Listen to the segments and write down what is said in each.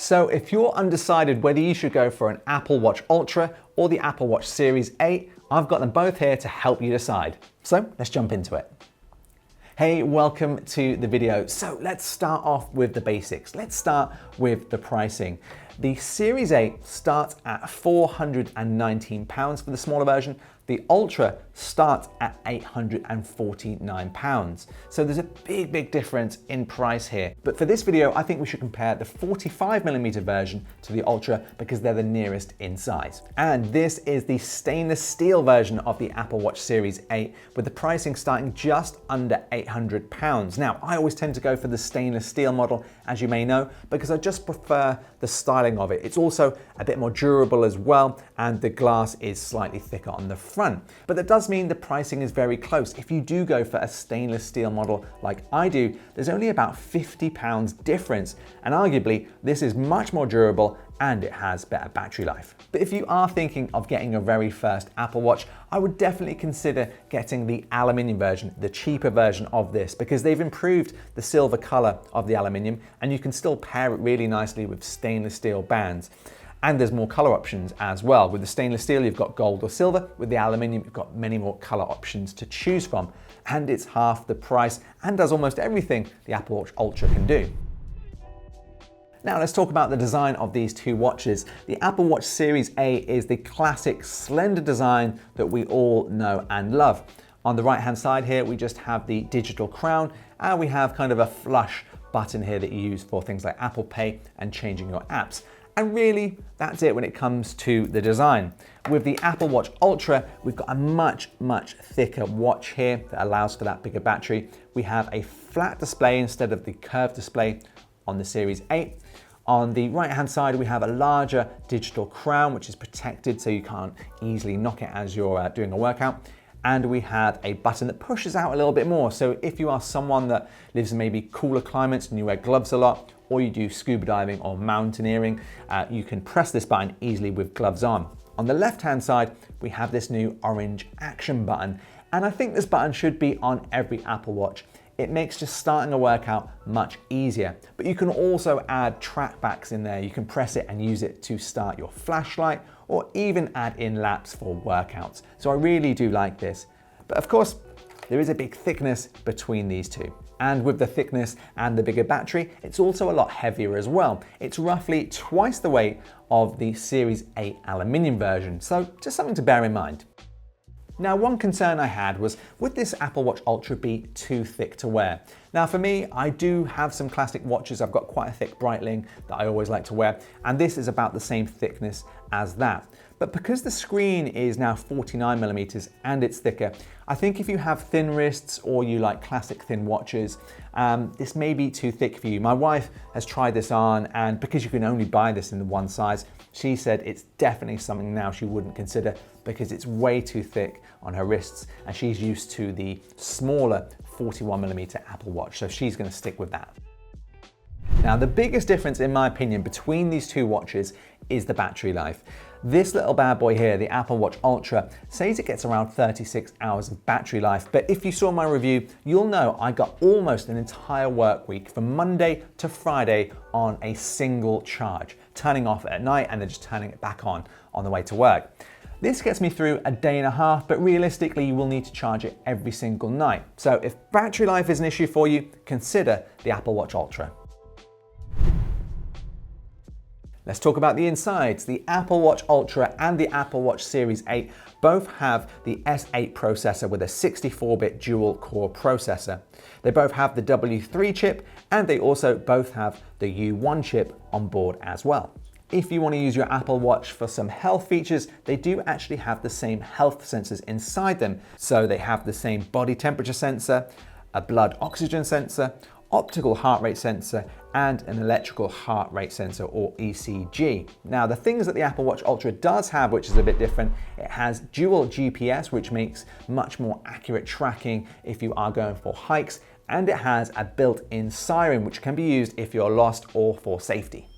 So if you're undecided whether you should go for an Apple Watch Ultra or the Apple Watch Series 8, I've got them both here to help you decide. So let's jump into it. Hey, welcome to the video. So let's start off with the basics. Let's start with the pricing. The Series 8 starts at £419 for the smaller version. The Ultra starts at £849. So there's a big difference in price here. But for this video, I think we should compare the 45mm version to the Ultra because they're the nearest in size. And this is the stainless steel version of the Apple Watch Series 8 with the pricing starting just under £800. Now, I always tend to go for the stainless steel model, as you may know, because I just prefer the styling of it. It's also a bit more durable as well, and the glass is slightly thicker on the front. But that does mean the pricing is very close. If you do go for a stainless steel model like I do, there's only about £50 difference, and arguably this is much more durable and it has better battery life. But if you are thinking of getting your very first Apple Watch, I would definitely consider getting the aluminium version, the cheaper version of this, because they've improved the silver color of the aluminium and you can still pair it really nicely with stainless steel bands. And there's more color options as well. With the stainless steel, you've got gold or silver. With the aluminium, you've got many more color options to choose from. And it's half the price and does almost everything the Apple Watch Ultra can do. Now let's talk about the design of these two watches. The Apple Watch Series 8 is the classic slender design that we all know and love. On the right hand side here, we just have the digital crown and we have kind of a flush button here that you use for things like Apple Pay and changing your apps. And really, that's it when it comes to the design. With the Apple Watch Ultra, we've got a much thicker watch here that allows for that bigger battery. We have a flat display instead of the curved display on the Series 8. On the right-hand side, we have a larger digital crown, which is protected so you can't easily knock it as you're doing a workout. And we have a button that pushes out a little bit more. So if you are someone that lives in maybe cooler climates and you wear gloves a lot, or you do scuba diving or mountaineering, you can press this button easily with gloves on. On the left-hand side, we have this new orange action button. And I think this button should be on every Apple Watch. It makes just starting a workout much easier. But you can also add trackbacks in there. You can press it and use it to start your flashlight or even add in laps for workouts. So I really do like this. But of course, there is a big thickness between these two. And with the thickness and the bigger battery, it's also a lot heavier as well. It's roughly twice the weight of the Series 8 aluminium version. So just something to bear in mind. Now, one concern I had was, would this Apple Watch Ultra be too thick to wear? Now for me, I do have some classic watches. I've got quite a thick Breitling that I always like to wear, and this is about the same thickness as that. But because the screen is now 49mm and it's thicker, I think if you have thin wrists or you like classic thin watches, this may be too thick for you. My wife has tried this on, and because you can only buy this in the one size, she said it's definitely something now she wouldn't consider because it's way too thick on her wrists and she's used to the smaller 41mm Apple Watch, so she's going to stick with that. Now, the biggest difference in my opinion between these two watches is the battery life. This little bad boy here, the Apple Watch Ultra, says it gets around 36 hours of battery life, but if you saw my review, you'll know I got almost an entire work week from Monday to Friday on a single charge, turning off at night and then just turning it back on the way to work. This gets me through a day and a half, but realistically you will need to charge it every single night. So if battery life is an issue for you, consider the Apple Watch Ultra. Let's talk about the insides. The Apple Watch Ultra and the Apple Watch Series 8 both have the S8 processor with a 64-bit dual-core processor. They both have the W3 chip, and they also both have the U1 chip on board as well. If you want to use your Apple Watch for some health features, they do actually have the same health sensors inside them. So they have the same body temperature sensor, a blood oxygen sensor, optical heart rate sensor, and an electrical heart rate sensor, or ECG. Now, the things that the Apple Watch Ultra does have, which is a bit different, it has dual GPS, which makes much more accurate tracking if you are going for hikes, and it has a built-in siren, which can be used if you're lost or for safety.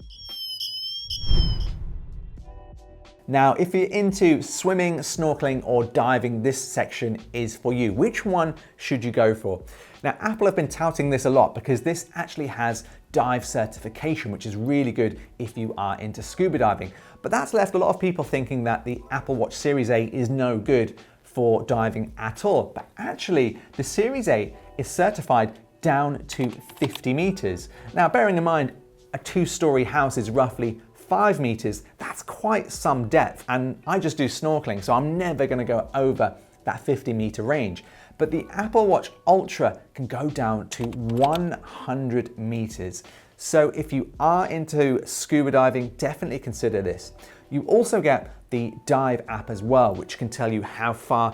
Now, if you're into swimming, snorkeling, or diving, this section is for you. Which one should you go for? Now, Apple have been touting this a lot because this actually has dive certification, which is really good if you are into scuba diving. But that's left a lot of people thinking that the Apple Watch Series 8 is no good for diving at all. But actually, the Series 8 is certified down to 50 meters. Now, bearing in mind, a 2-story house is roughly 5 meters. That's quite some depth. And I just do snorkeling, so I'm never going to go over that 50-meter range. But the Apple Watch Ultra can go down to 100 meters. So if you are into scuba diving, definitely consider this. You also get the Dive app as well, which can tell you how far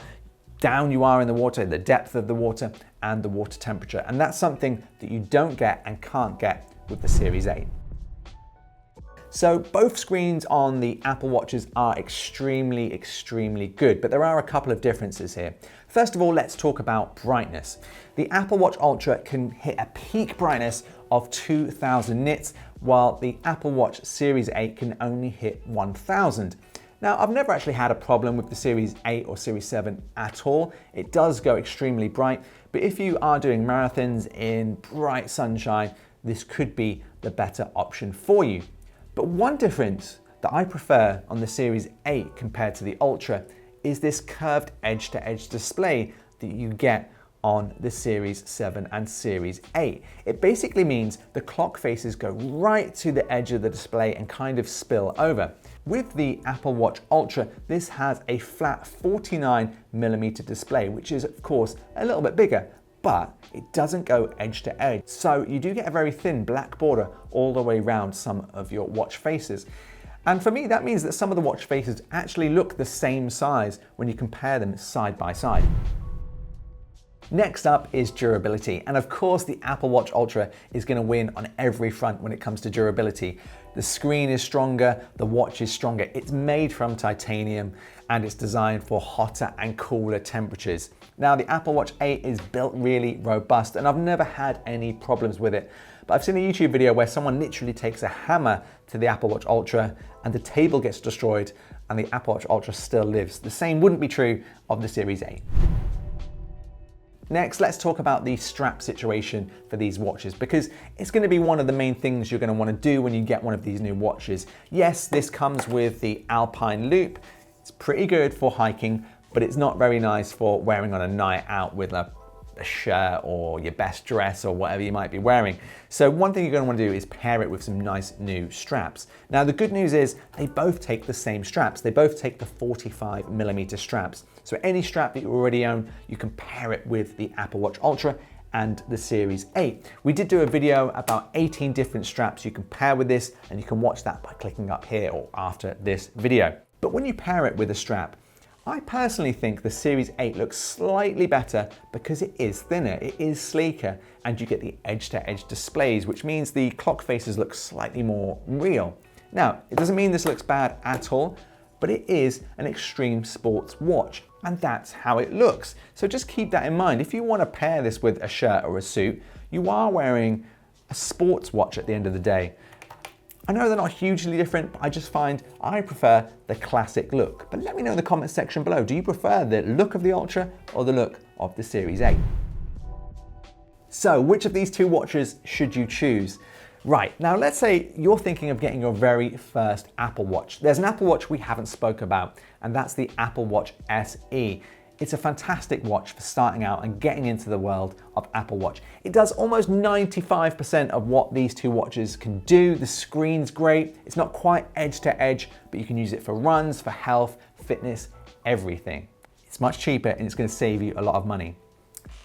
down you are in the water, the depth of the water, and the water temperature. And that's something that you don't get and can't get with the Series 8. So both screens on the Apple Watches are extremely good, but there are a couple of differences here. First of all, let's talk about brightness. The Apple Watch Ultra can hit a peak brightness of 2000 nits, while the Apple Watch Series 8 can only hit 1000. Now, I've never actually had a problem with the Series 8 or Series 7 at all. It does go extremely bright, but if you are doing marathons in bright sunshine, this could be the better option for you. But one difference that I prefer on the Series 8 compared to the Ultra is this curved edge-to-edge display that you get on the Series 7 and Series 8. It basically means the clock faces go right to the edge of the display and kind of spill over. With the Apple Watch Ultra, this has a flat 49mm display, which is of course a little bit bigger, but it doesn't go edge to edge. So you do get a very thin black border all the way around some of your watch faces. And for me, that means that some of the watch faces actually look the same size when you compare them side by side. Next up is durability. And of course, the Apple Watch Ultra is going to win on every front when it comes to durability. The screen is stronger, the watch is stronger. It's made from titanium and it's designed for hotter and cooler temperatures. Now, the Apple Watch 8 is built really robust and I've never had any problems with it. But I've seen a YouTube video where someone literally takes a hammer to the Apple Watch Ultra and the table gets destroyed and the Apple Watch Ultra still lives. The same wouldn't be true of the Series 8. Next, let's talk about the strap situation for these watches, because it's going to be one of the main things you're going to want to do when you get one of these new watches. Yes, this comes with the Alpine Loop. It's pretty good for hiking, but it's not very nice for wearing on a night out with a shirt or your best dress or whatever you might be wearing. So one thing you're going to want to do is pair it with some nice new straps. Now, the good news is they both take the same straps. They both take the 45mm straps. So any strap that you already own, you can pair it with the Apple Watch Ultra and the Series 8. We did do a video about 18 different straps you can pair with this, and you can watch that by clicking up here or after this video. But when you pair it with a strap, I personally think the Series 8 looks slightly better because it is thinner, it is sleeker, and you get the edge-to-edge displays, which means the clock faces look slightly more real. Now, it doesn't mean this looks bad at all, but it is an extreme sports watch, and that's how it looks. So just keep that in mind. If you want to pair this with a shirt or a suit, you are wearing a sports watch at the end of the day. I know they're not hugely different, but I just find I prefer the classic look. But let me know in the comments section below, do you prefer the look of the Ultra or the look of the Series 8? So which of these two watches should you choose? Right, now let's say you're thinking of getting your very first Apple Watch. There's an Apple Watch we haven't spoke about, and that's the Apple Watch SE. It's a fantastic watch for starting out and getting into the world of Apple Watch. It does almost 95% of what these two watches can do. The screen's great. It's not quite edge to edge, but you can use it for runs, for health, fitness, everything. It's much cheaper and it's going to save you a lot of money.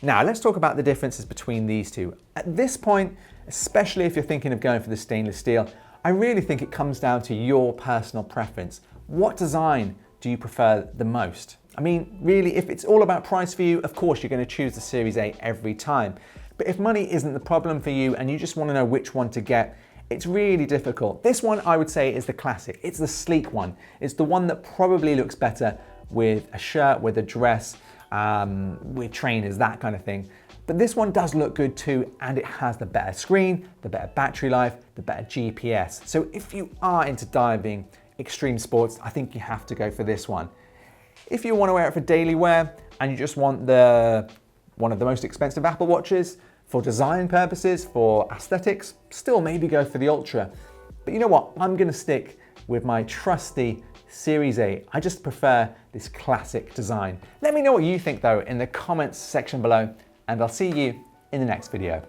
Now let's talk about the differences between these two. At this point, especially if you're thinking of going for the stainless steel, I really think it comes down to your personal preference. What design do you prefer the most? I mean, really, if it's all about price for you, of course you're going to choose the Series 8 every time. But if money isn't the problem for you and you just want to know which one to get, it's really difficult. This one, I would say, is the classic. It's the sleek one. It's the one that probably looks better with a shirt, with a dress, with trainers, that kind of thing. But this one does look good too, and it has the better screen, the better battery life, the better GPS. So if you are into diving, extreme sports, I think you have to go for this one. If you want to wear it for daily wear and you just want one of the most expensive Apple Watches, For design purposes, for aesthetics, still maybe go for the Ultra. But you know what? I'm gonna stick with my trusty Series 8. I just prefer this classic design. Let me know what you think though in the comments section below, and I'll see you in the next video.